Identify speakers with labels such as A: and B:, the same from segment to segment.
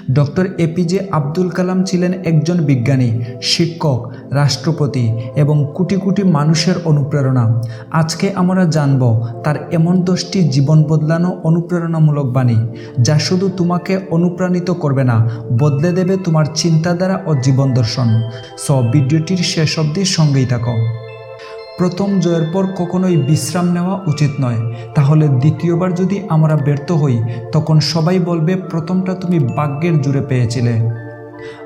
A: Doctor APJ Abdul Kalam ছিলেন একজন বিজ্ঞানী, শিক্ষক, রাষ্ট্রপতি এবং কোটি কোটি মানুষের অনুপ্রেরণা। আজকে আমরা জানব তার এমন 10টি জীবন বদলানো অনুপ্রেরণামূলক বাণী, যা শুধু তোমাকে অনুপ্রাণিত করবে না, বদলে দেবে তোমার চিন্তাধারা ও জীবন দর্শন। ভিডিওটির শেষ অবধি সঙ্গেই থাকো। প্রথম জয়ের পর কখনোই বিশ্রাম নেওয়া উচিত নয়, তাহলে দ্বিতীয়বার যদি আমরা ব্যর্থ হই তখন সবাই বলবে প্রথমটা তুমি ভাগ্যের জোরে পেয়েছিলে।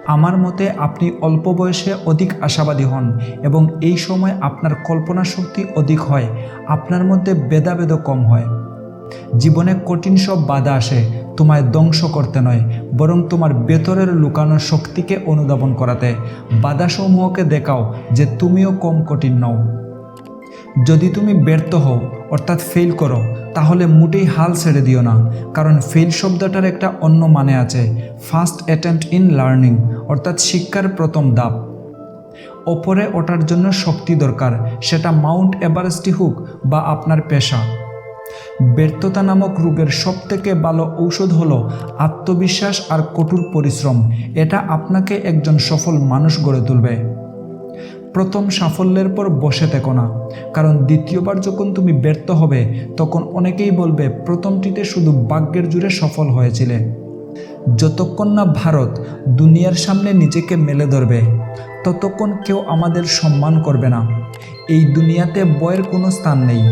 A: আমার মতে আপনি অল্প বয়সে অধিক আশাবাদী হন এবং এই সময় আপনার কল্পনা শক্তি অধিক হয়, আপনার মধ্যে ভেদাভেদও কম হয়। জীবনে কঠিন সব বাধা আসে তোমায় ধ্বংস করতে নয়, বরং তোমার ভেতরের লুকানো শক্তিকে অনুধাবন করাতে। বাধাসমূহকে দেখাও যে তুমিও কম কঠিন নও। যদি তুমি ব্যর্থ হও অর্থাৎ ফেল করো, তাহলে মোটেই হাল ছেড়ে দিও না, কারণ ফেল শব্দটার একটা অন্য মানে আছে, ফার্স্ট অ্যাটেম্প্ট ইন লার্নিং, অর্থাৎ শিক্ষার প্রথম ধাপ। ওপরে ওঠার জন্য শক্তি দরকার, সেটা মাউন্ট এভারেস্টই হোক বা আপনার পেশা। ব্যর্থতা নামক রোগের সবথেকে ভালো ঔষধ হলো আত্মবিশ্বাস আর কঠোর পরিশ্রম। এটা আপনাকে একজন সফল মানুষ গড়ে তুলবে। প্রথম সাফল্যের পর বসে থেকো না, কারণ দ্বিতীয়বার যখন তুমি ব্যর্থ হবে তখন অনেকেই বলবে প্রথমটিতে শুধু ভাগ্যের জোরে সফল হয়েছিলে। যতক্ষণ না ভারত দুনিয়ার সামনে নিজেকে মেলে ধরবে, ততক্ষণ কেউ আমাদের সম্মান করবে না। এই দুনিয়াতে ভয়ের কোনো স্থান নেই,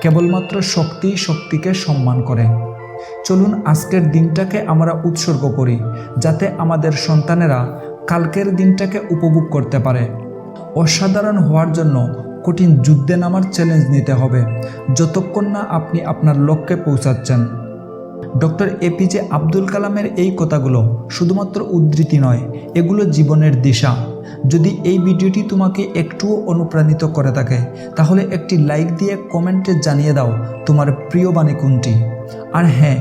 A: কেবলমাত্র শক্তিই শক্তিকে সম্মান করে। চলুন আজকের দিনটাকে আমরা উৎসর্গ করি, যাতে আমাদের সন্তানেরা কালকের দিনটাকে উপভোগ করতে পারে। অসাধারণ হওয়ার জন্য কঠিন যুদ্ধে নামার চ্যালেঞ্জ নিতে হবে, যতক্ষণ না আপনি আপনার লক্ষ্যে পৌঁছাচ্ছেন। ডক্টর এপিজে আব্দুল কালামের এই কথাগুলো শুধুমাত্র উদ্ধৃতি নয়, এগুলো জীবনের দিশা। যদি এই ভিডিওটি তোমাকে একটুও অনুপ্রাণিত করে থাকে, তাহলে একটি লাইক দিয়ে কমেন্টে জানিয়ে দাও তোমার প্রিয় বাণী কোনটি। আর হ্যাঁ,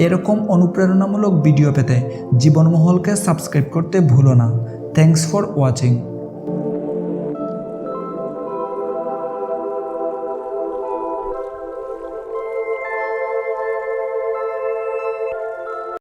A: এরকম অনুপ্রেরণামূলক ভিডিও পেতে জীবনমহলকে সাবস্ক্রাইব করতে ভুলো না। Thanks for watching.